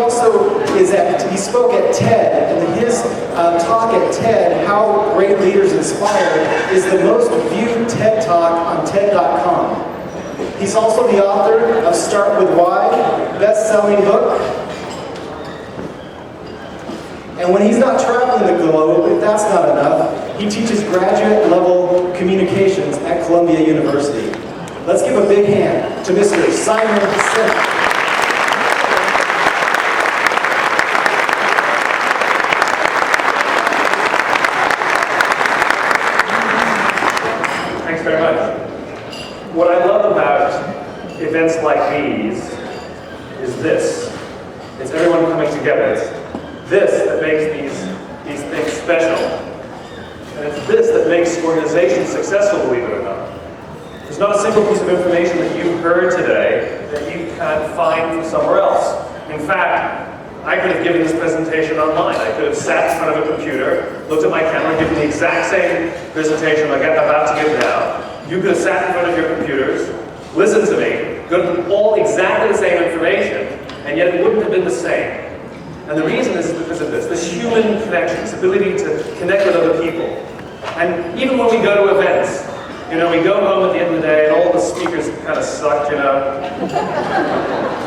He spoke at TED, and his talk at TED, How Great Leaders Inspire, is the most viewed TED Talk on TED.com. He's also the author of Start With Why, best-selling book. And when he's not traveling the globe, if that's not enough, he teaches graduate-level communications at Columbia University. Let's give a big hand to Mr. Sinek. Thanks very much. What I love about events like these is this. It's everyone coming together. It's this that makes these things special. And it's this that makes organizations successful, believe it or not. There's not a single piece of information that you've heard today that you can't find from somewhere else. In fact, I could have given this presentation online. I could have sat in front of a computer, looked at my camera, given the exact same presentation I'm about to give now. You could have sat in front of your computers, listened to me, got all exactly the same information, and yet it wouldn't have been the same. And the reason is because of this human connection, this ability to connect with other people. And even when we go to events, we go home at the end of the day and all the speakers kind of sucked,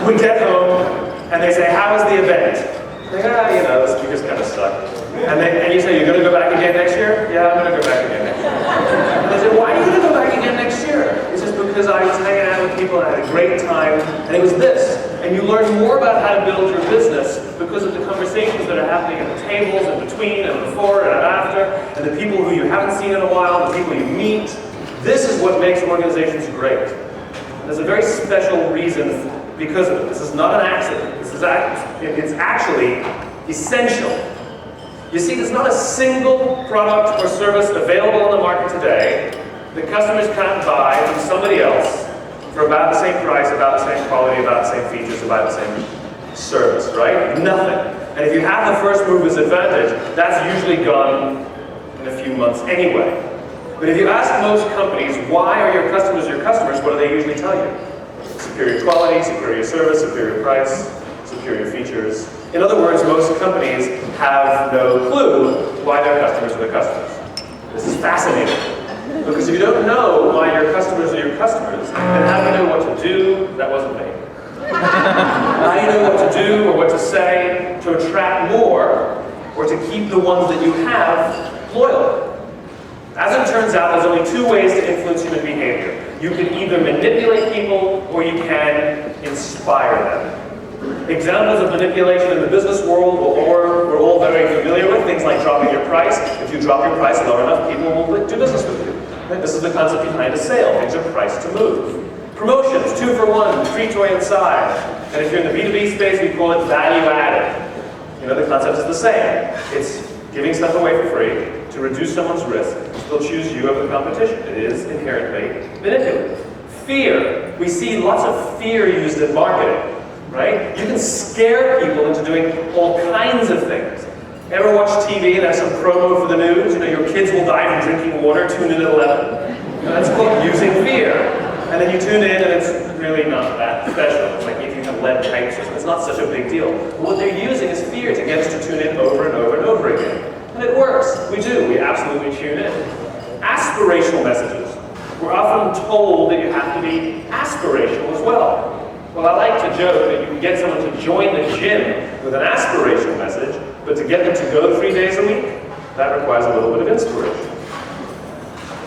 We get home and they say, how was the event? Like, the speakers kind of suck. And you say, you're going to go back again next year? Yeah, I'm going to go back again next year. And they say, why are you going to go back again next year? It's just because I was hanging out with people and I had a great time, and it was this. And you learn more about how to build your business because of the conversations that are happening at the tables and between and before and after, and the people who you haven't seen in a while, the people you meet. This is what makes organizations great. And there's a very special reason because of it. This is not an accident. It's actually essential. You see, there's not a single product or service available on the market today that customers can't buy from somebody else for about the same price, about the same quality, about the same features, about the same service, right? Nothing. And if you have the first mover's advantage, that's usually gone in a few months anyway. But if you ask most companies, why are your customers, what do they usually tell you? Superior quality, superior service, superior price, superior features. In other words, most companies have no clue why their customers are their customers. This is fascinating. Because if you don't know why your customers are your customers, then how do you know what to do? That wasn't me. How do you know what to do or what to say to attract more or to keep the ones that you have loyal? As it turns out, there's only two ways to influence human behavior. You can either manipulate people or you can inspire them. Examples of manipulation in the business world we're all very familiar with, things like dropping your price. If you drop your price low enough, people will do business with you. Right? This is the concept behind a sale. Things are priced to move. Promotions, 2 for 1, free toy inside. And if you're in the B2B space, we call it value added. The concept is the same. It's giving stuff away for free to reduce someone's risk. They'll choose you over the competition. It is inherently manipulative. Fear. We see lots of fear used in marketing. Right? You can scare people into doing all kinds of things. Ever watch TV and have some promo for the news? Your kids will die from drinking water, tune in at 11. That's called using fear. And then you tune in and it's really not that special. It's like if you have lead pipes or something, it's not such a big deal. But what they're using is fear to get us to tune in over and over and over again. And it works. We do. We absolutely tune in. Aspirational messages. We're often told that you have to be aspirational as well. Well, I like to joke that you can get someone to join the gym with an aspirational message, but to get them to go 3 days a week, that requires a little bit of inspiration.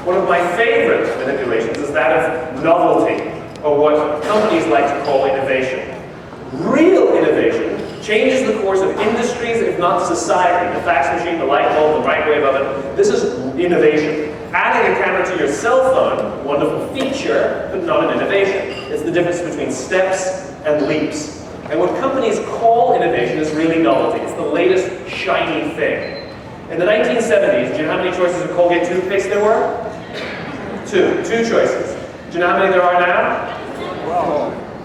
One of my favorite manipulations is that of novelty, or what companies like to call innovation. Real innovation changes the course of industries, if not society. The fax machine, the light bulb, the microwave oven. This is innovation. Adding a camera to your cell phone, wonderful feature, but not an innovation. It's the difference between steps and leaps. And what companies call innovation is really novelty. It's the latest shiny thing. In the 1970s, do you know how many choices of Colgate toothpaste there were? Two choices. Do you know how many there are now?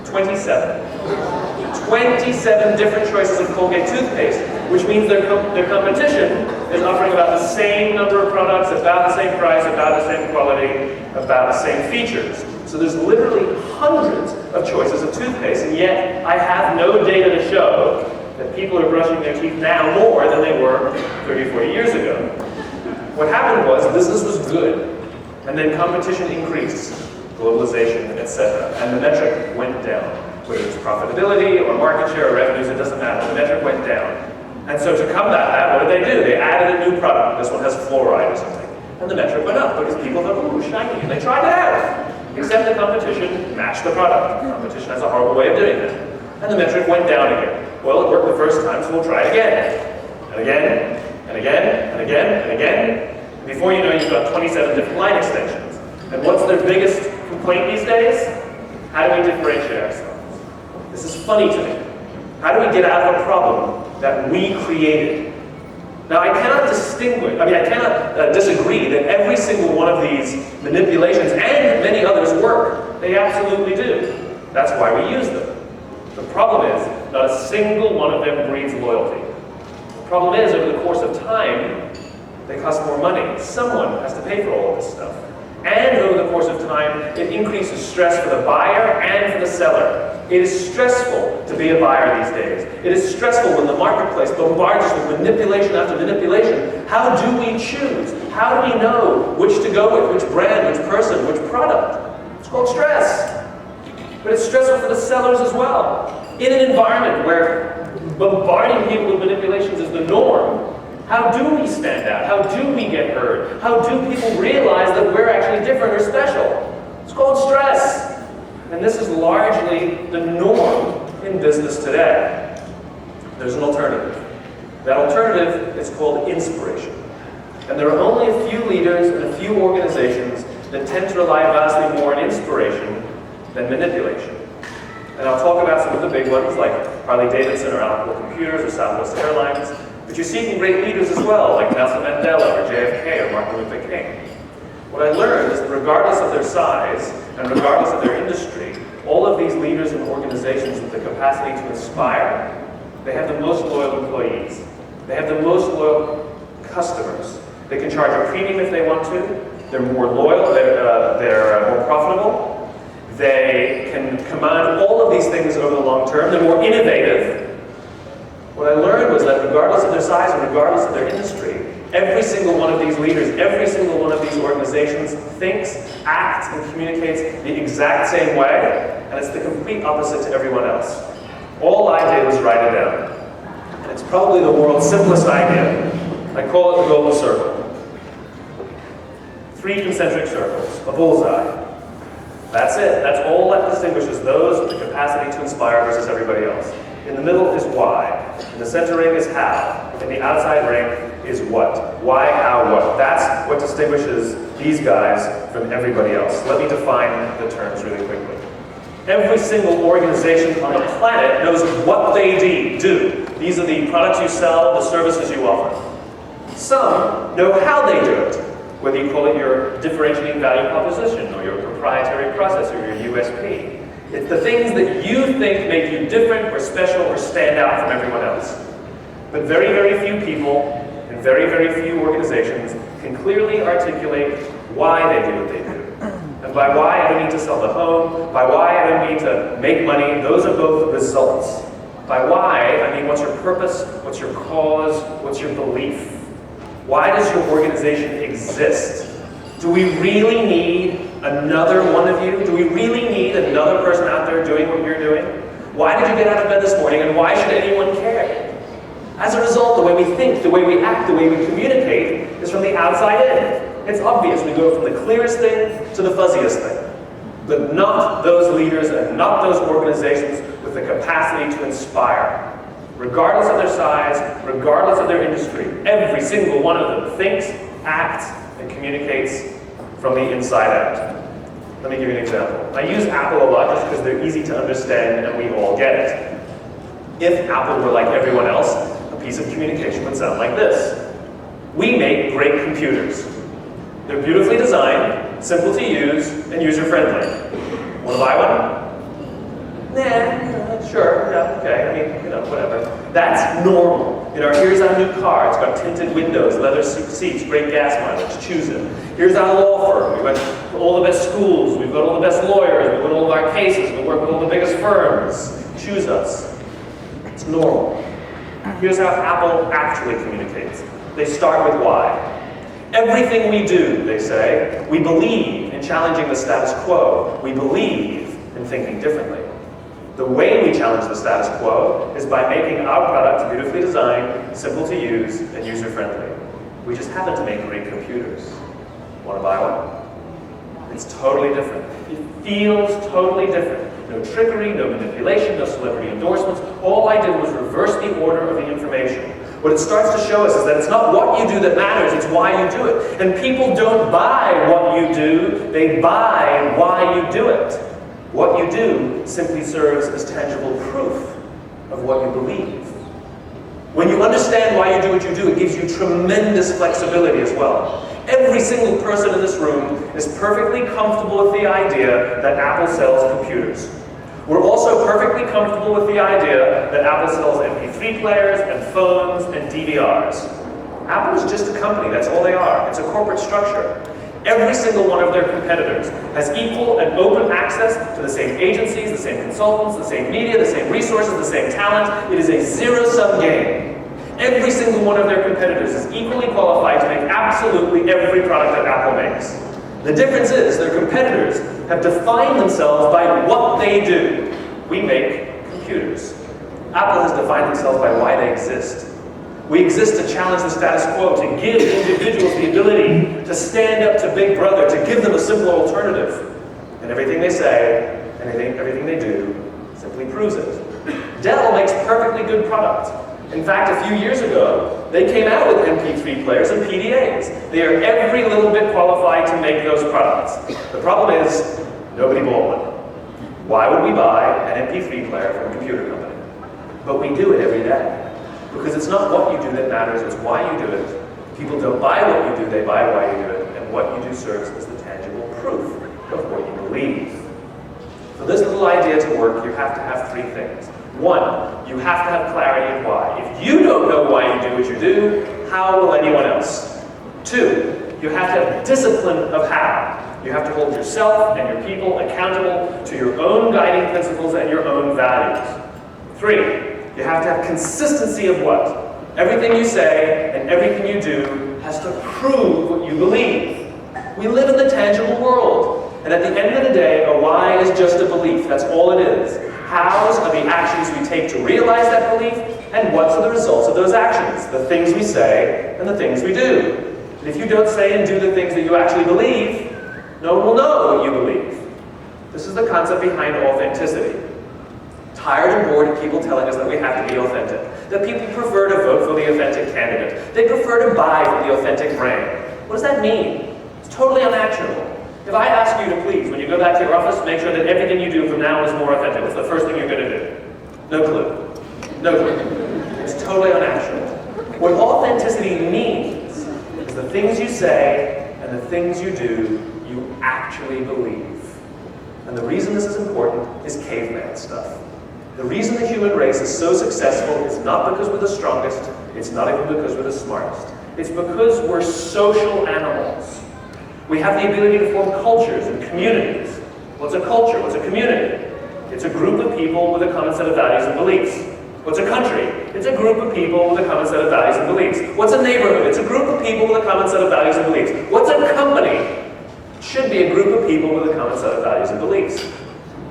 27. 27 different choices of Colgate toothpaste, which means their competition is offering about the same number of products, about the same price, about the same quality, about the same features. So there's literally hundreds of choices of toothpaste, and yet I have no data to show that people are brushing their teeth now more than they were 30, 40 years ago. What happened was business was good, and then competition increased, globalization, etc., and the metric went down. Whether it's profitability or market share or revenues, it doesn't matter. The metric went down. And so to combat that, what did they do? They added a new product. This one has fluoride or something. And the metric went up because people thought, ooh, shiny, and they tried it out. Except the competition matched the product. Competition has a horrible way of doing that. And the metric went down again. Well, it worked the first time, so we'll try it again. And again, and again, and again, and again. And before you know, you've got 27 different line extensions. And what's their biggest complaint these days? How do we differentiate ourselves? This is funny to me. How do we get out of a problem that we created? Now, I cannot disagree that every single one of these manipulations and many others work. They absolutely do. That's why we use them. The problem is, not a single one of them breeds loyalty. The problem is, over the course of time, they cost more money. Someone has to pay for all of this stuff. And over the course of time, it increases stress for the buyer and for the seller. It is stressful to be a buyer these days. It is stressful when the marketplace bombards us with manipulation after manipulation. How do we choose? How do we know which to go with, which brand, which person, which product? It's called stress. But it's stressful for the sellers as well. In an environment where bombarding people with manipulations is the norm, how do we stand out? How do we get heard? How do people realize that we're actually different or special? It's called stress. And this is largely the norm in business today. There's an alternative. That alternative is called inspiration. And there are only a few leaders and a few organizations that tend to rely vastly more on inspiration than manipulation. And I'll talk about some of the big ones like Harley-Davidson or Apple Computers or Southwest Airlines. But you see some great leaders as well, like Nelson Mandela or JFK or Martin Luther King. What I learned is that regardless of their size and regardless of their industry, all of these leaders and organizations with the capacity to inspire, they have the most loyal employees. They have the most loyal customers. They can charge a premium if they want to. They're more loyal. They're more profitable. They can command all of these things over the long term. They're more innovative. What I learned was that regardless of their size and regardless of their industry, every single one of these leaders, every single one of these organizations thinks, acts, and communicates the exact same way, and it's the complete opposite to everyone else. All I did was write it down. And it's probably the world's simplest idea. I call it the golden circle. 3 concentric circles, a bullseye. That's it. That's all that distinguishes those with the capacity to inspire versus everybody else. In the middle is why. In the center ring is how. And the outside ring is what. Why, how, what. That's what distinguishes these guys from everybody else. Let me define the terms really quickly. Every single organization on the planet knows what they do. These are the products you sell, the services you offer. Some know how they do it, whether you call it your differentiating value proposition or your proprietary process or your USP. It's the things that you think make you different or special or stand out from everyone else. But very, very few people and very, very few organizations can clearly articulate why they do what they do. And by why, I don't mean to sell the home. By why, I don't mean to make money. Those are both results. By why, I mean what's your purpose, what's your cause, what's your belief. Why does your organization exist? Do we really need another one of you? Do we really need another person out there doing what you're doing? Why did you get out of bed this morning, and why should anyone care? As a result, the way we think, the way we act, the way we communicate is from the outside in. It's obvious. We go from the clearest thing to the fuzziest thing. But not those leaders and not those organizations with the capacity to inspire. Regardless of their size, regardless of their industry, every single one of them thinks, acts, and communicates from the inside out. Let me give you an example. I use Apple a lot just because they're easy to understand and we all get it. If Apple were like everyone else, a piece of communication would sound like this. We make great computers. They're beautifully designed, simple to use, and user-friendly. Want to buy one? Nah, sure, yeah, okay, I mean, whatever. That's normal. Here's our new car. It's got tinted windows, leather seats, great gas mileage. Choose it. Here's our law firm. We went to all the best schools. We've got all the best lawyers. We win all of our cases. We work with all the biggest firms. Choose us. It's normal. Here's how Apple actually communicates. They start with why. Everything we do, they say, we believe in challenging the status quo. We believe in thinking differently. The way we challenge the status quo is by making our products beautifully designed, simple to use, and user-friendly. We just happen to make great computers. Want to buy one? It's totally different. It feels totally different. No trickery, no manipulation, no celebrity endorsements. All I did was reverse the order of the information. What it starts to show us is that it's not what you do that matters, it's why you do it. And people don't buy what you do, they buy why you do it. What you do simply serves as tangible proof of what you believe. When you understand why you do what you do, it gives you tremendous flexibility as well. Every single person in this room is perfectly comfortable with the idea that Apple sells computers. We're also perfectly comfortable with the idea that Apple sells MP3 players and phones and DVRs. Apple is just a company, that's all they are. It's a corporate structure. Every single one of their competitors has equal and open access to the same agencies, the same consultants, the same media, the same resources, the same talent. It is a zero-sum game. Every single one of their competitors is equally qualified to make absolutely every product that Apple makes. The difference is their competitors have defined themselves by what they do. We make computers. Apple has defined themselves by why they exist. We exist to challenge the status quo, to give individuals the ability to stand up to Big Brother, to give them a simple alternative. And everything they say, and everything they do, simply proves it. Dell makes perfectly good products. In fact, a few years ago, they came out with MP3 players and PDAs. They are every little bit qualified to make those products. The problem is, nobody bought one. Why would we buy an MP3 player from a computer company? But we do it every day. Because it's not what you do that matters, it's why you do it. People don't buy what you do, they buy why you do it. And what you do serves as the tangible proof of what you believe. For this little idea to work, you have to have three things. One, you have to have clarity of why. If you don't know why you do what you do, how will anyone else? Two, you have to have discipline of how. You have to hold yourself and your people accountable to your own guiding principles and your own values. Three, you have to have consistency of what? Everything you say and everything you do has to prove what you believe. We live in the tangible world. And at the end of the day, a why is just a belief. That's all it is. Hows are the actions we take to realize that belief, and what's are the results of those actions? The things we say and the things we do. And if you don't say and do the things that you actually believe, no one will know what you believe. This is the concept behind authenticity. Tired and bored of people telling us that we have to be authentic, that people prefer to vote for the authentic candidate, they prefer to buy from the authentic brand. What does that mean? It's totally unactionable. If I ask you to please, when you go back to your office, make sure that everything you do from now on is more authentic, what's the first thing you're going to do? No clue. No clue. It's totally unactionable. What authenticity means is the things you say and the things you do, you actually believe. And the reason this is important is caveman stuff. The reason the human race is so successful is not because we're the strongest, it's not even because we're the smartest. It's because we're social animals. We have the ability to form cultures and communities. What's a culture? What's a community? It's a group of people with a common set of values and beliefs. What's a country? It's a group of people with a common set of values and beliefs. What's a neighborhood? It's a group of people with a common set of values and beliefs. What's a company? It should be a group of people with a common set of values and beliefs.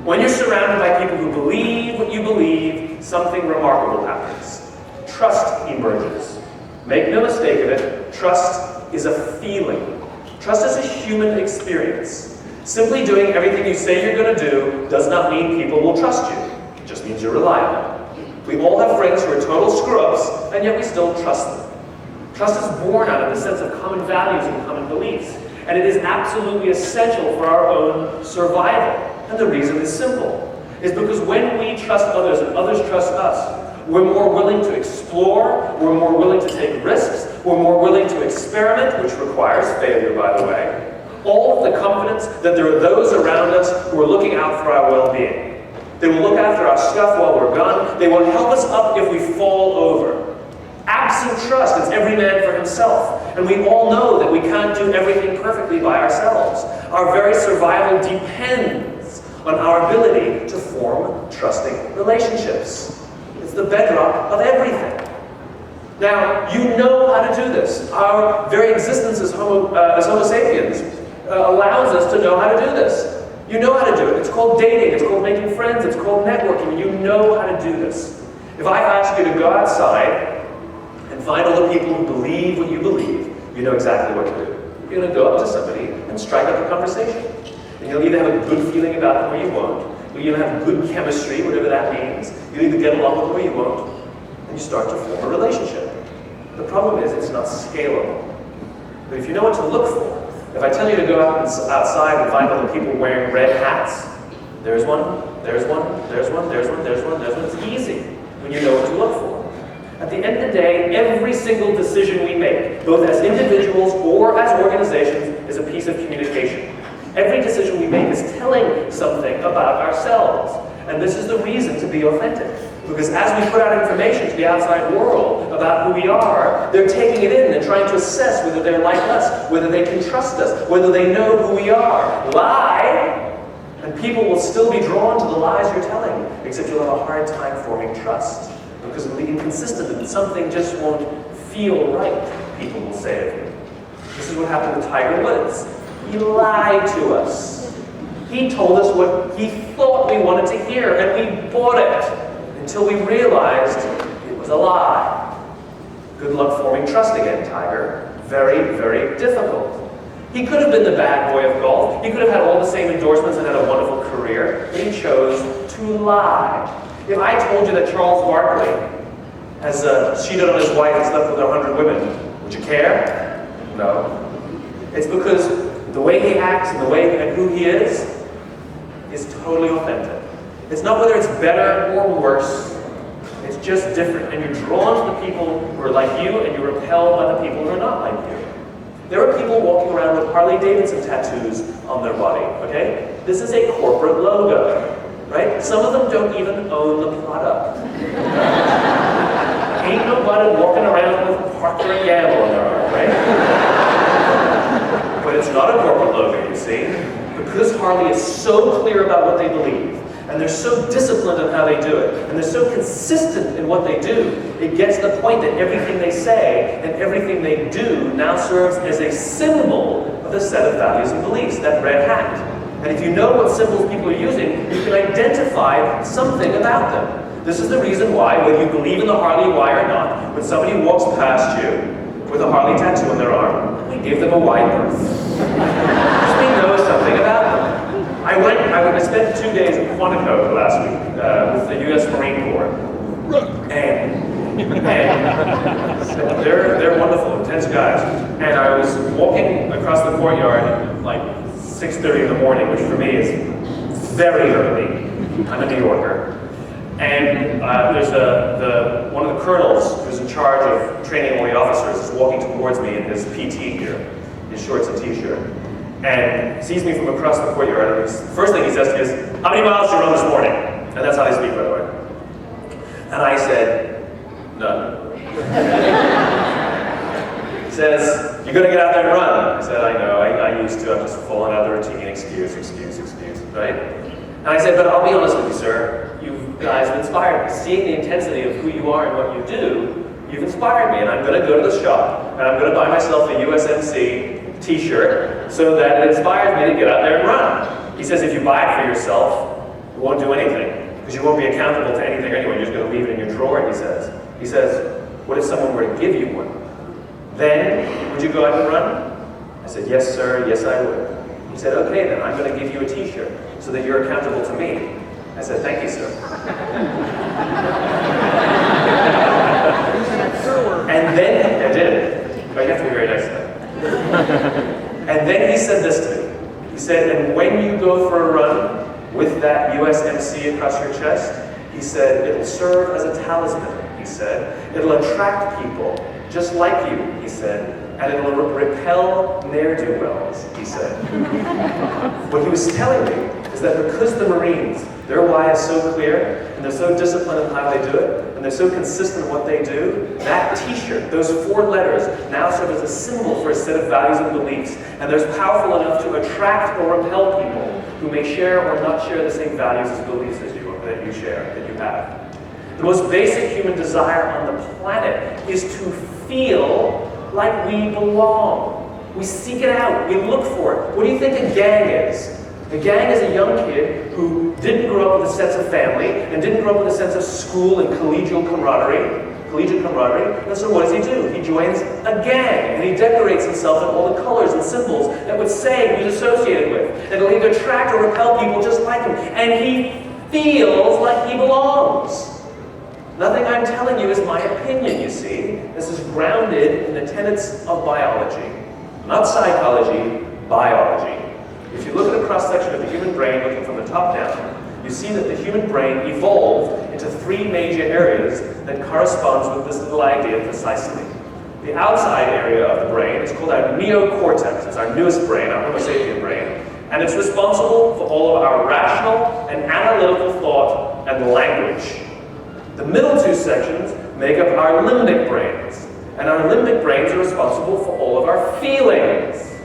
When you're surrounded by people who believe what you believe, something remarkable happens. Trust emerges. Make no mistake of it, trust is a feeling. Trust is a human experience. Simply doing everything you say you're going to do does not mean people will trust you. It just means you're reliable. We all have friends who are total screw-ups, and yet we still trust them. Trust is born out of the sense of common values and common beliefs, and it is absolutely essential for our own survival. And the reason is simple. Is because when we trust others and others trust us, we're more willing to explore, we're more willing to take risks, we're more willing to experiment, which requires failure, by the way. All of the confidence that there are those around us who are looking out for our well-being. They will look after our stuff while we're gone. They will help us up if we fall over. Absent trust, it's every man for himself. And we all know that we can't do everything perfectly by ourselves. Our very survival depends on our ability to form trusting relationships. It's the bedrock of everything. Now, you know how to do this. Our very existence as Homo sapiens allows us to know how to do this. You know how to do it. It's called dating, it's called making friends, it's called networking. You know how to do this. If I ask you to go outside and find all the people who believe what you believe, you know exactly what to do. You're going to go up to somebody and strike up a conversation. And you'll either have a good feeling about them or you won't. Or you'll have good chemistry, whatever that means. You'll either get along with them or you won't. And you start to form a relationship. The problem is it's not scalable. But if you know what to look for, if I tell you to go out outside and find all the people wearing red hats, there's one, there's one, there's one, there's one, there's one, there's one. It's easy when you know what to look for. At the end of the day, every single decision we make, both as individuals or as organizations, is a piece of communication. Every decision we make is telling something about ourselves. And this is the reason to be authentic. Because as we put out information to the outside world about who we are, they're taking it in and trying to assess whether they're like us, whether they can trust us, whether they know who we are. Lie, and people will still be drawn to the lies you're telling, except you'll have a hard time forming trust. Because it'll be inconsistent and something just won't feel right, people will say of you. This is what happened with Tiger Woods. He lied to us. He told us what he thought we wanted to hear, and we bought it. Until we realized it was a lie. Good luck forming trust again, Tiger. Very, very difficult. He could have been the bad boy of golf. He could have had all the same endorsements and had a wonderful career. But he chose to lie. If I told you that Charles Barkley has cheated on his wife and slept with 100 women, would you care? No. It's because the way he acts and the way and who he is totally authentic. It's not whether it's better or worse, it's just different. And you're drawn to the people who are like you, and you're repelled by the people who are not like you. There are people walking around with Harley-Davidson tattoos on their body, okay? This is a corporate logo, right? Some of them don't even own the product. Ain't nobody walking around with Procter & Gamble on their arm, right? But it's not a corporate logo, you see? Because Harley is so clear about what they believe, and they're so disciplined in how they do it, and they're so consistent in what they do, it gets to the point that everything they say and everything they do now serves as a symbol of a set of values and beliefs, that red hat. And if you know what symbols people are using, you can identify something about them. This is the reason why, whether you believe in the Harley Y or not, when somebody walks past you with a Harley tattoo on their arm, we give them a wide berth. Because we know something about them. I spent 2 days in Quantico last week with the U.S. Marine Corps, and they're wonderful, intense guys. And I was walking across the courtyard at like 6:30 in the morning, which for me is very early. I'm a New Yorker, and there's one of the colonels who's in charge of training all the officers is walking towards me in his PT gear, his shorts and t-shirt. And sees me from across the courtyard, and the first thing he says to me is, "How many miles did you run this morning?" And that's how they speak, by the way. And I said, "None." He says, "You're going to get out there and run." I said, "I know, I used to, I'm just falling out of the routine, excuse, right?" And I said, "But I'll be honest with you, sir, you guys have inspired me. Seeing the intensity of who you are and what you do, you've inspired me, and I'm going to go to the shop, and I'm going to buy myself a USMC t-shirt so that it inspires me to get out there and run." He says, "If you buy it for yourself, you won't do anything, because you won't be accountable to anything anyway. You're just going to leave it in your drawer," he says. He says, "What if someone were to give you one? Then, would you go out and run?" I said, "Yes, sir, yes, I would." He said, "Okay, then I'm going to give you a t-shirt so that you're accountable to me." I said, "Thank you, sir." And then, I did it. But you have to be very nice to them. And then he said this to me. He said, "And when you go for a run with that USMC across your chest," he said, "it'll serve as a talisman," he said. "It'll attract people just like you," he said, "and it'll repel ne'er-do-wells," he said. What he was telling me is that because the Marines, their why is so clear, and they're so disciplined in how they do it, and they're so consistent in what they do, that t-shirt, those 4 letters, now serve as a symbol for a set of values and beliefs, and they're powerful enough to attract or repel people who may share or not share the same values and beliefs as you, that you share, that you have. The most basic human desire on the planet is to feel like we belong. We seek it out, we look for it. What do you think a gang is? A gang is a young kid who didn't grow up with a sense of family and didn't grow up with a sense of school and collegiate camaraderie. And so what does he do? He joins a gang and he decorates himself in all the colors and symbols that would say who he's associated with. And it'll either attract or repel people just like him. And he feels like he belongs. Nothing I'm telling you is my opinion, you see. This is grounded in the tenets of biology. Not psychology, biology. If you look at a cross-section of the human brain looking from the top down, you see that the human brain evolved into three major areas that corresponds with this little idea precisely. The outside area of the brain is called our neocortex. It's our newest brain, our Homo sapien brain, and it's responsible for all of our rational and analytical thought and language. The middle two sections make up our limbic brains, and our limbic brains are responsible for all of our feelings,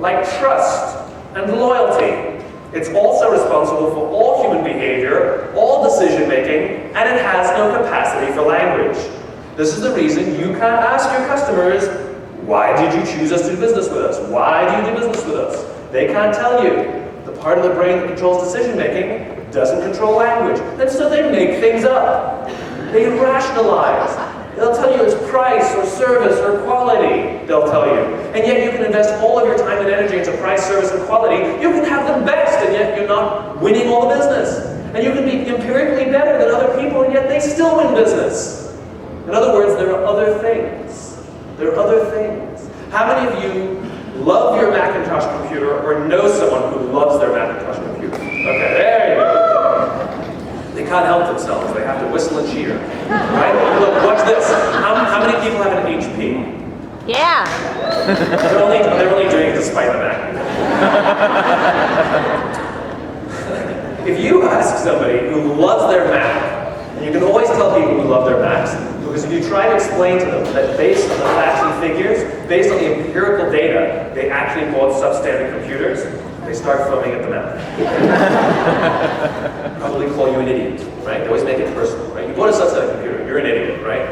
like trust and loyalty. It's also responsible for all human behavior, all decision-making, and it has no capacity for language. This is the reason you can't ask your customers, why did you choose us to do business with us? Why do you do business with us? They can't tell you. The part of the brain that controls decision-making doesn't control language, and so they make things up. They rationalize. They'll tell you it's price or service or quality, they'll tell you. And yet you can invest all of your time and energy into price, service, and quality. You can have the best, and yet you're not winning all the business. And you can be empirically better than other people, and yet they still win business. In other words, there are other things. There are other things. How many of you love your Macintosh computer or know someone who loves their Macintosh computer? Okay, there you go. They can't help themselves. They have to whistle and cheer. Right? Look, watch this. How many people have an HP? Yeah. They're only doing it despite the Mac. If you ask somebody who loves their Mac, and you can always tell people who love their Macs, because if you try to explain to them that based on the facts and figures, based on the empirical data, they actually bought substandard computers, they start foaming at the mouth. Probably call you an idiot, right? They always make it personal, right? You bought a substandard computer, you're an idiot, right?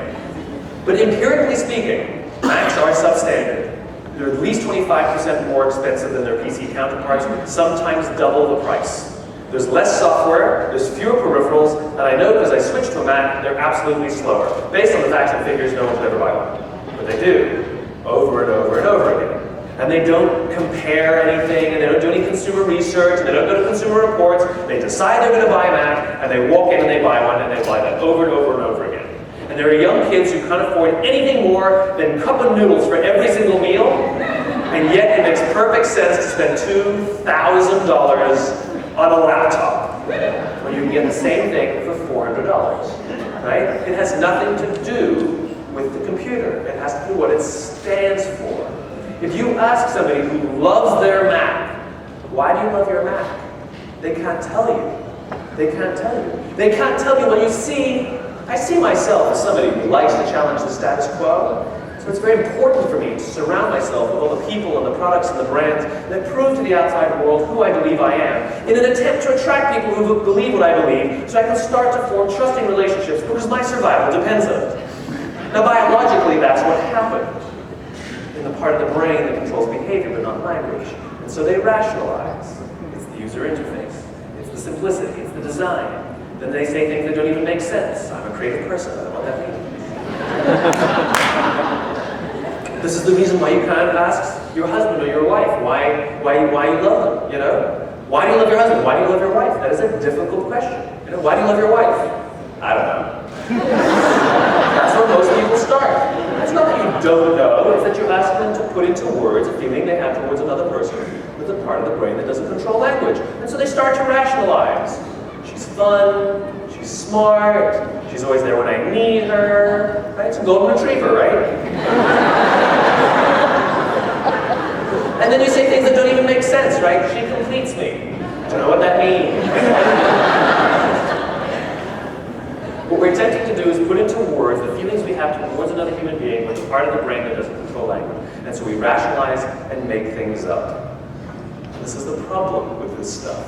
But empirically speaking, Macs are substandard. They're at least 25% more expensive than their PC counterparts, sometimes double the price. There's less software, there's fewer peripherals, and I know because I switched to a Mac, they're absolutely slower. Based on the facts and figures, no one should ever buy one. But they do, over and over and over again. And they don't compare anything, and they don't do any consumer research, and they don't go to Consumer Reports. They decide they're going to buy a Mac, and they walk in and they buy one, and they buy that over and over and over again. And there are young kids who can't afford anything more than cup of noodles for every single meal, and yet it makes perfect sense to spend $2,000 on a laptop when you can get the same thing for $400, right? It has nothing to do with the computer. It has to do what it stands for. If you ask somebody who loves their Mac, why do you love your Mac? They can't tell you. They can't tell you. They can't tell you when you see, I see myself as somebody who likes to challenge the status quo. So it's very important for me to surround myself with all the people and the products and the brands that prove to the outside world who I believe I am, in an attempt to attract people who believe what I believe, so I can start to form trusting relationships, because my survival depends on it. Now, biologically, that's what happened in the part of the brain that controls behavior but not language. And so they rationalize. It's the user interface. It's the simplicity. It's the design. Then they say things that don't even make sense. I'm a creative person. I don't know what that means. This is the reason why you can't ask your husband or your wife why you love them, you know? Why do you love your husband? Why do you love your wife? That is a difficult question. You know, why do you love your wife? I don't know. That's where most people start. It's not that you don't know, it's that you ask them to put into words a feeling they have towards another person with a part of the brain that doesn't control language. And so they start to rationalize. She's fun, she's smart, she's always there when I need her, right? It's a golden retriever, right? And then you say things that don't even make sense, right? She completes me. Don't know what that means. What we're attempting to do is put into words the feelings we have towards another human being with a part of the brain that doesn't control language. And so we rationalize and make things up. This is the problem with this stuff,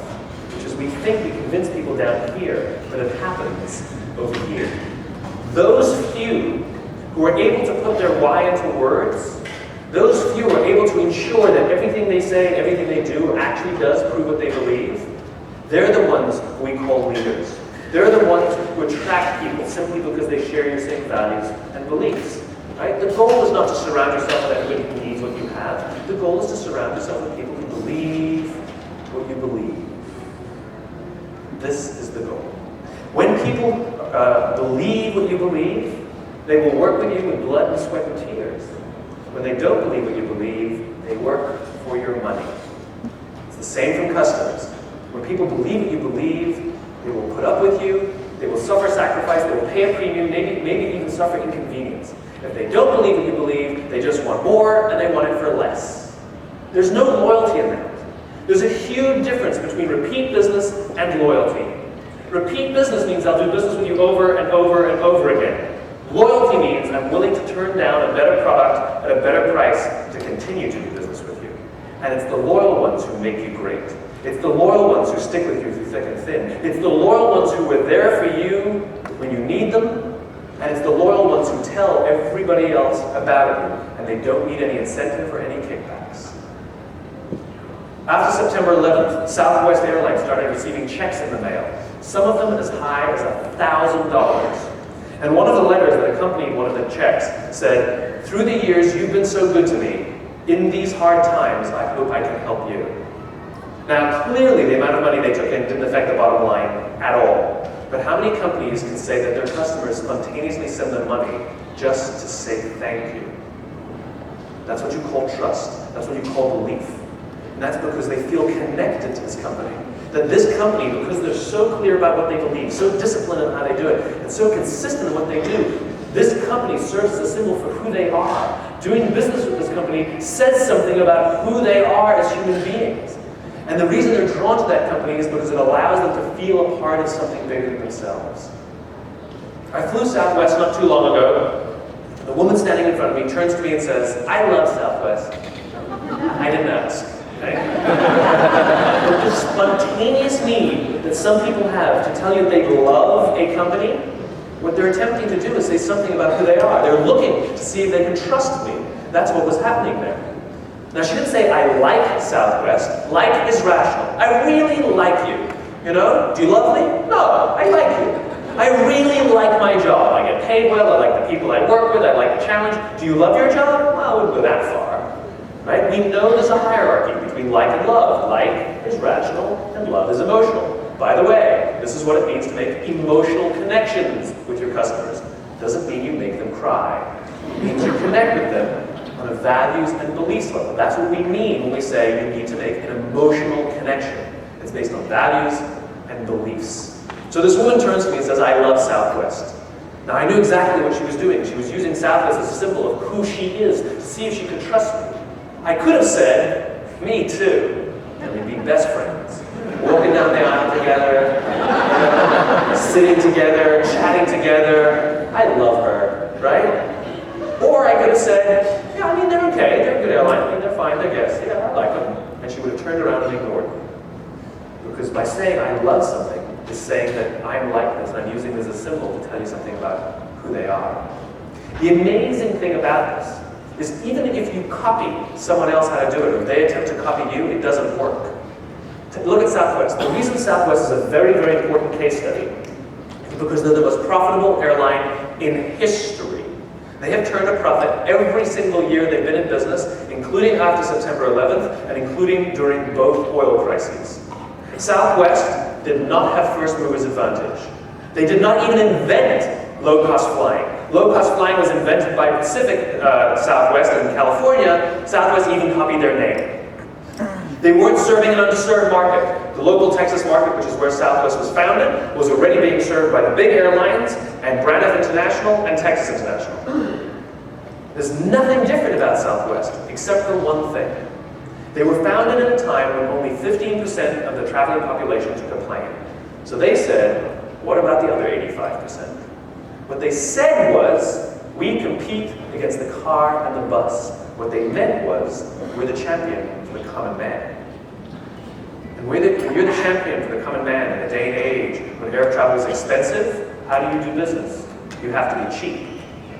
which is we think we convince people down here, but it happens over here. those few who are able to put their why into words, those few are able to ensure that everything they say and everything they do actually does prove what they believe, they're the ones we call leaders. They're the ones who attract people simply because they share your same values and beliefs. Right? The goal is not to surround yourself with everybody who needs what you have. The goal is to surround yourself with people who believe what you believe. This is the goal. When people believe what you believe, they will work with you with blood and sweat and tears. When they don't believe what you believe, they work for your money. It's the same from customers. When people believe what you believe, they will put up with you, they will suffer sacrifice, they will pay a premium, maybe even suffer inconvenience. If they don't believe what you believe, they just want more and they want it for less. There's no loyalty in that. There's a huge difference between repeat business and loyalty. Repeat business means I'll do business with you over and over and over again. Loyalty means I'm willing to turn down a better product at a better price to continue to do business with you. And it's the loyal ones who make you great. It's the loyal ones who stick with you through thick and thin. It's the loyal ones who were there for you when you need them. And it's the loyal ones who tell everybody else about you, and they don't need any incentive or any kickbacks. After September 11th, Southwest Airlines started receiving checks in the mail, some of them as high as $1,000. And one of the letters that accompanied one of the checks said, "Through the years you've been so good to me. In these hard times, I hope I can help you." Now, clearly the amount of money they took in didn't affect the bottom line at all. But how many companies can say that their customers spontaneously send them money just to say thank you? That's what you call trust. That's what you call belief. And that's because they feel connected to this company. That this company, because they're so clear about what they believe, so disciplined in how they do it, and so consistent in what they do, this company serves as a symbol for who they are. Doing business with this company says something about who they are as human beings. And the reason they're drawn to that company is because it allows them to feel a part of something bigger than themselves. I flew Southwest not too long ago. The woman standing in front of me turns to me and says, "I love Southwest." I didn't ask. Okay? But the spontaneous need that some people have to tell you they love a company, what they're attempting to do is say something about who they are. They're looking to see if they can trust me. That's what was happening there. Now, she didn't say, "I like Southwest." Like is rational. I really like you. You know? Do you love me? No, I like you. I really like my job. I get paid well. I like the people I work with. I like the challenge. Do you love your job? Well, I wouldn't go that far. Right? We know there's a hierarchy between like and love. Like is rational, and love is emotional. By the way, this is what it means to make emotional connections with your customers. Doesn't mean you make them cry. It means you connect with them on a values and beliefs level. That's what we mean when we say you need to make an emotional connection. It's based on values and beliefs. So this woman turns to me and says, "I love Southwest." Now I knew exactly what she was doing. She was using Southwest as a symbol of who she is, to see if she could trust me. I could have said, "Me too," and we'd be best friends. Walking down the aisle together, sitting together, chatting together. I love her, right? Or I could have said, "Yeah, I mean, they're okay. They're a good airline. I mean, they're fine, I guess. Yeah, I like them." And she would have turned around and ignored me. Because by saying I love something, is saying that I'm like this, and I'm using this as a symbol to tell you something about who they are. The amazing thing about this is even if you copy someone else how to do it, or if they attempt to copy you, it doesn't work. Look at Southwest. The reason Southwest is a very, very important case study is because they're the most profitable airline in history. They have turned a profit every single year they've been in business, including after September 11th, and including during both oil crises. Southwest did not have first movers advantage. They did not even invent low-cost flying. Low-cost flying was invented by Pacific Southwest in California. Southwest even copied their name. They weren't serving an underserved market. The local Texas market, which is where Southwest was founded, was already being served by the big airlines and Braniff International and Texas International. There's nothing different about Southwest except for one thing. They were founded at a time when only 15% of the traveling population took a plane. So they said, what about the other 85%? What they said was, we compete against the car and the bus. What they meant was, we're the champion for the common man. And when you're the champion for the common man in a day and age when air travel is expensive, how do you do business? You have to be cheap.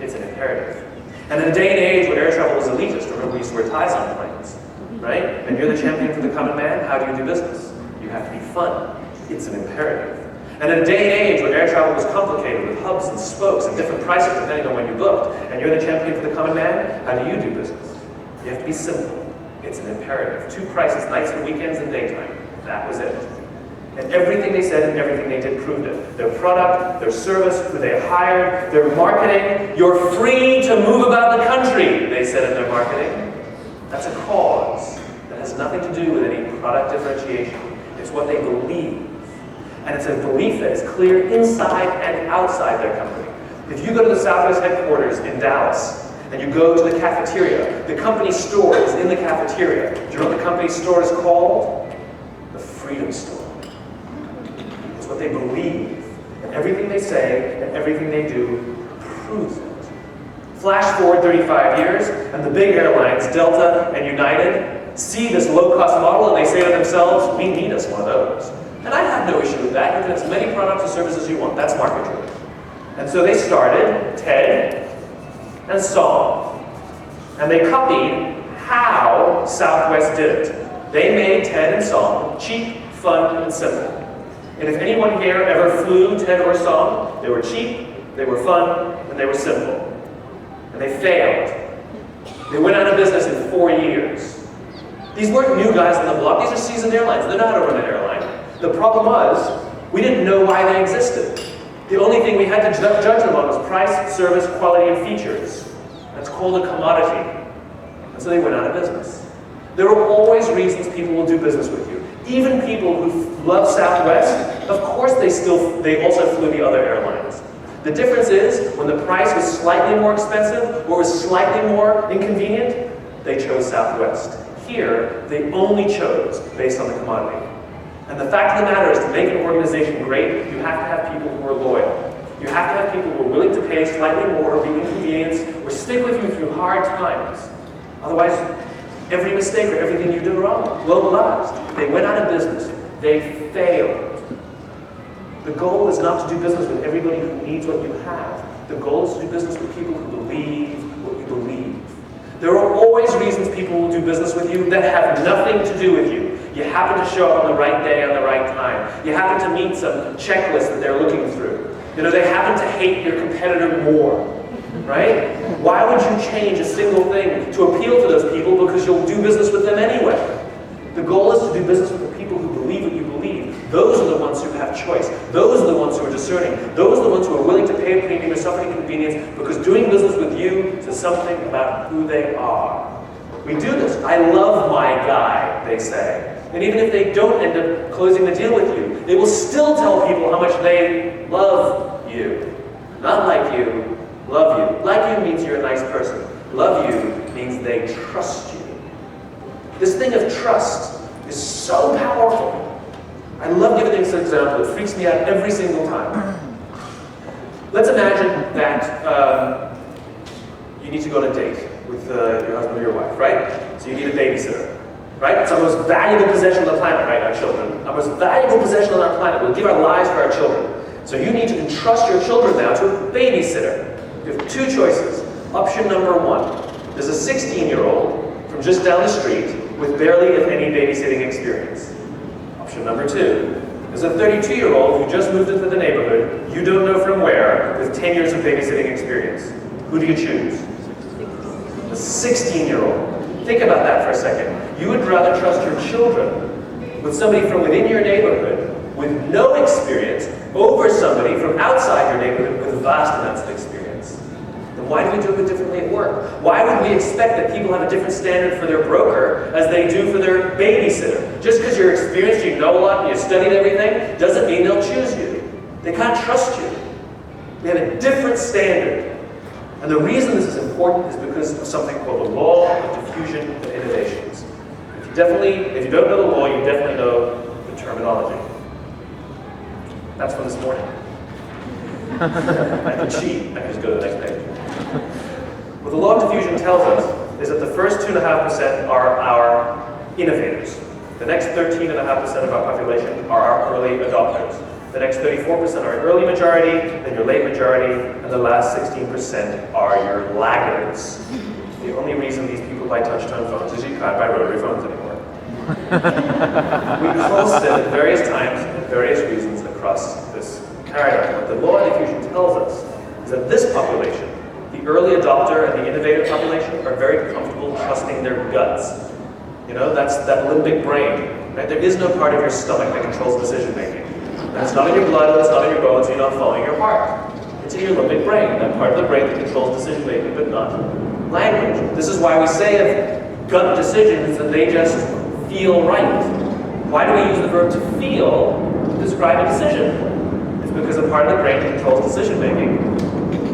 It's an imperative. And in a day and age when air travel was elitist, remember we used to wear ties on planes, right? And you're the champion for the common man, how do you do business? You have to be fun. It's an imperative. And in a day and age when air travel was complicated with hubs and spokes and different prices depending on when you booked, and you're the champion for the common man, how do you do business? You have to be simple. It's an imperative. 2 prices, nights and weekends and daytime. That was it. And everything they said and everything they did proved it. Their product, their service, who they hired, their marketing. You're free to move about the country, they said in their marketing. That's a cause that has nothing to do with any product differentiation. It's what they believe. And it's a belief that is clear inside and outside their company. If you go to the Southwest headquarters in Dallas, and you go to the cafeteria, the company store is in the cafeteria. Do you know what the company store is called? The Freedom Store. It's what they believe. And everything they say and everything they do proves it. Flash forward 35 years, and the big airlines, Delta and United, see this low-cost model and they say to themselves, we need us one of those. And I have no issue with that. You can have as many products and services as you want. That's market-driven. And so they started TED and Song. And they copied how Southwest did it. They made TED and Song cheap, fun, and simple. And if anyone here ever flew TED or Song, they were cheap, they were fun, and they were simple. And they failed. They went out of business in 4 years. These weren't new guys on the block. These are seasoned airlines. They know how to run an airline. The problem was, we didn't know why they existed. The only thing we had to judge them on was price, service, quality, and features. That's called a commodity. And so they went out of business. There are always reasons people will do business with you. Even people who love Southwest, of course they also flew the other airlines. The difference is, when the price was slightly more expensive or was slightly more inconvenient, they chose Southwest. Here, they only chose based on the commodity. And the fact of the matter is, to make an organization great, you have to have people who are loyal. You have to have people who are willing to pay slightly more or be inconvenienced or stick with you through hard times. Otherwise, every mistake or everything you do wrong won't last. They went out of business. They failed. The goal is not to do business with everybody who needs what you have. The goal is to do business with people who believe what you believe. There are always reasons people will do business with you that have nothing to do with you. You happen to show up on the right day, on the right time. You happen to meet some checklist that they're looking through. You know, they happen to hate your competitor more, right? Why would you change a single thing to appeal to those people because you'll do business with them anyway? The goal is to do business with the people who believe what you believe. Those are the ones who have choice. Those are the ones who are discerning. Those are the ones who are willing to pay a premium or suffer inconvenience because doing business with you says something about who they are. We do this. I love my guy, they say. And even if they don't end up closing the deal with you, they will still tell people how much they love you. Not like you, love you. Like you means you're a nice person. Love you means they trust you. This thing of trust is so powerful. I love giving this example. It freaks me out every single time. Let's imagine that you need to go on a date with your husband or your wife, right? So you need a babysitter. Right? It's our most valuable possession on the planet, right? Our children. Our most valuable possession on our planet. We'll give our lives for our children. So you need to entrust your children now to a babysitter. You have 2 choices. Option number 1. There's a 16-year-old from just down the street with barely, if any, babysitting experience. Option number 2. There's a 32-year-old who just moved into the neighborhood, you don't know from where, with 10 years of babysitting experience. Who do you choose? The 16-year-old. Think about that for a second. You would rather trust your children with somebody from within your neighborhood with no experience over somebody from outside your neighborhood with vast amounts of experience. Then why do we do it differently at work? Why would we expect that people have a different standard for their broker as they do for their babysitter? Just because you're experienced, you know a lot, and you've studied everything, doesn't mean they'll choose you. They can't trust you. We have a different standard. And the reason this is important is because of something called the law of diffusion of innovations. If you don't know the law, you definitely know the terminology. That's from this morning. I can cheat. I can just go to the next page. What the law of diffusion tells us is that the first 2.5% are our innovators. The next 13.5% of our population are our early adopters. The next 34% are early majority, then your late majority, and the last 16% are your laggards. The only reason these people buy touch-tone phones is you can't buy rotary phones anymore. We posted at various times and various reasons across this paradigm. What the law of diffusion tells us is that this population, the early adopter and the innovative population, are very comfortable trusting their guts. You know, that's that limbic brain. Right? There is no part of your stomach that controls decision making. And it's not in your blood, it's not in your bones, you're not following your heart. It's in your limbic brain, that part of the brain that controls decision making, but not language. This is why we say of gut decisions that they just feel right. Why do we use the verb to feel to describe a decision? It's because the part of the brain that controls decision making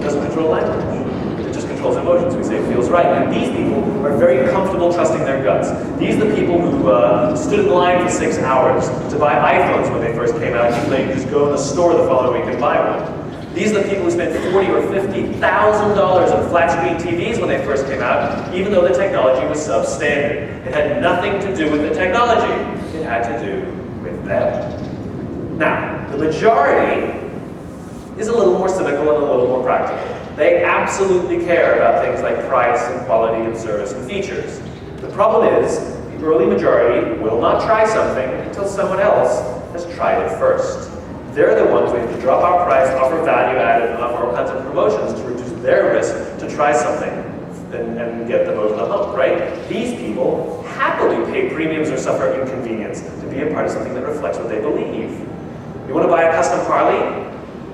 doesn't control language. It just controls emotions. We say it feels right. And these people are very comfortable trusting their guts. These are the people who stood in line for 6 hours to buy iPhones when they first came out, even though you could just go in the store the following week and buy one. These are the people who spent $40,000 or $50,000 on flat screen TVs when they first came out, even though the technology was substandard. It had nothing to do with the technology. It had to do with them. Now, the majority is a little more cynical and a little more practical. They absolutely care about things like price and quality and service and features. The problem is, the early majority will not try something until someone else has tried it first. They're the ones who have to drop our price, offer value added, and offer all kinds of promotions to reduce their risk to try something and get them over the hump, right? These people happily pay premiums or suffer inconvenience to be a part of something that reflects what they believe. You want to buy a custom Harley?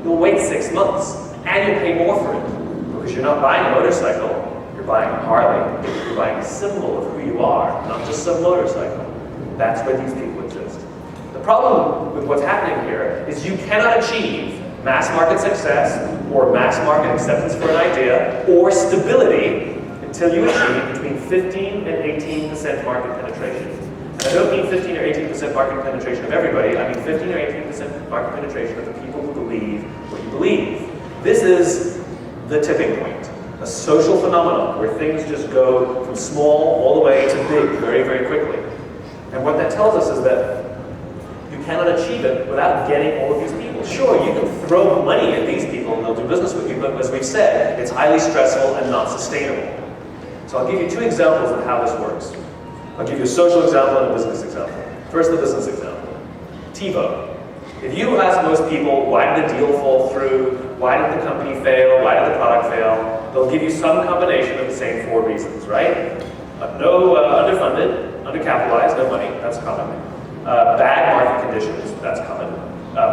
You'll wait 6 months, and you'll pay more for it. Because you're not buying a motorcycle, you're buying a Harley. You're buying a symbol of who you are, not just some motorcycle. That's where these people exist. The problem with what's happening here is you cannot achieve mass market success or mass market acceptance for an idea or stability until you achieve between 15 and 18% market penetration. And I don't mean 15 or 18% market penetration of everybody, I mean 15 or 18% market penetration of the people who believe what you believe. This is the tipping point, a social phenomenon where things just go from small all the way to big very, very quickly. And what that tells us is that you cannot achieve it without getting all of these people. Sure, you can throw money at these people and they'll do business with you, but as we've said, it's highly stressful and not sustainable. So I'll give you 2 examples of how this works. I'll give you a social example and a business example. First, the business example. TiVo. If you ask most people, why did the deal fall through? Why did the company fail? Why did the product fail? They'll give you some combination of the same 4 reasons, right? Underfunded, undercapitalized, no money, that's common. Bad market conditions, that's common.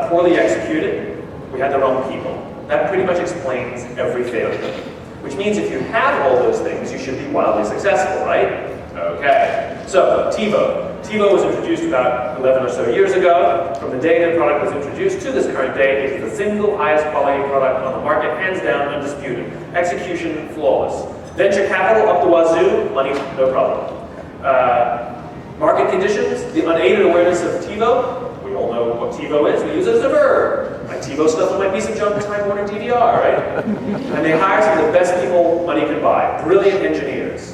Poorly executed, we had the wrong people. That pretty much explains every failure. Which means if you have all those things, you should be wildly successful, right? Okay, so TiVo. TiVo was introduced about 11 or so years ago. From the day the product was introduced to this current day, it is the single highest quality product on the market, hands down, undisputed. Execution, flawless. Venture capital up the wazoo, money, no problem. Market conditions, the unaided awareness of TiVo. We all know what TiVo is, we use it as a verb. My TiVo stuff on my piece of junk Time Warner DVR, right? And they hire some of the best people money can buy, brilliant engineers.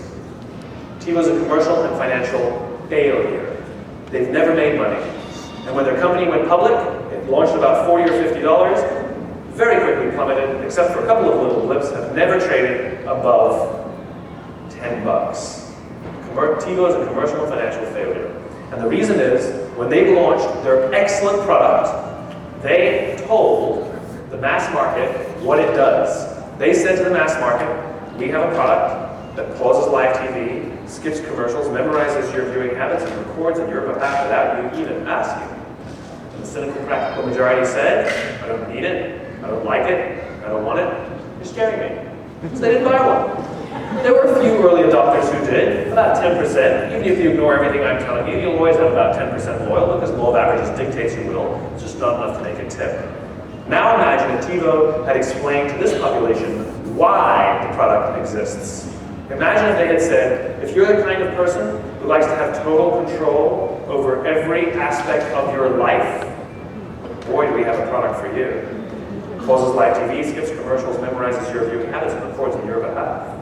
TiVo's a commercial and financial failure. They've never made money. And when their company went public, it launched about $40 or $50, very quickly plummeted, except for a couple of little blips, have never traded above $10. TiVo is a commercial and financial failure. And the reason is, when they launched their excellent product, they told the mass market what it does. They said to the mass market, we have a product that pauses live TV, skips commercials, memorizes your viewing habits, and records on your behalf without you even asking. And the cynical practical majority said, I don't need it, I don't like it, I don't want it, you're scaring me. So they didn't buy one. There were a few early adopters who did, about 10%. Even if you ignore everything I'm telling you, you'll always have about 10% loyal because law of averages dictates you will. It's just not enough to make a tip. Now imagine if TiVo had explained to this population why the product exists. Imagine if they had said, if you're the kind of person who likes to have total control over every aspect of your life, boy, do we have a product for you. Pauses live TV, skips commercials, memorizes your viewing habits, and records on your behalf.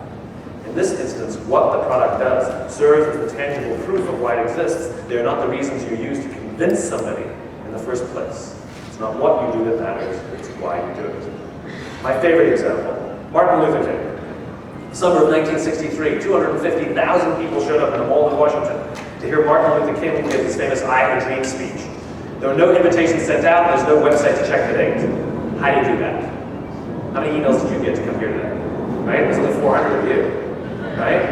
In this instance, what the product does serves as the tangible proof of why it exists. They're not the reasons you use to convince somebody in the first place. It's It's not what you do that matters, it's why you do it. My favorite example, Martin Luther King. Summer of 1963, 250,000 people showed up in the mall in Washington to hear Martin Luther King give his famous I Have a Dream speech. There were no invitations sent out, and there's no website to check the date. How do you do that? How many emails did you get to come here today? Right? There's only 400 of you. Right?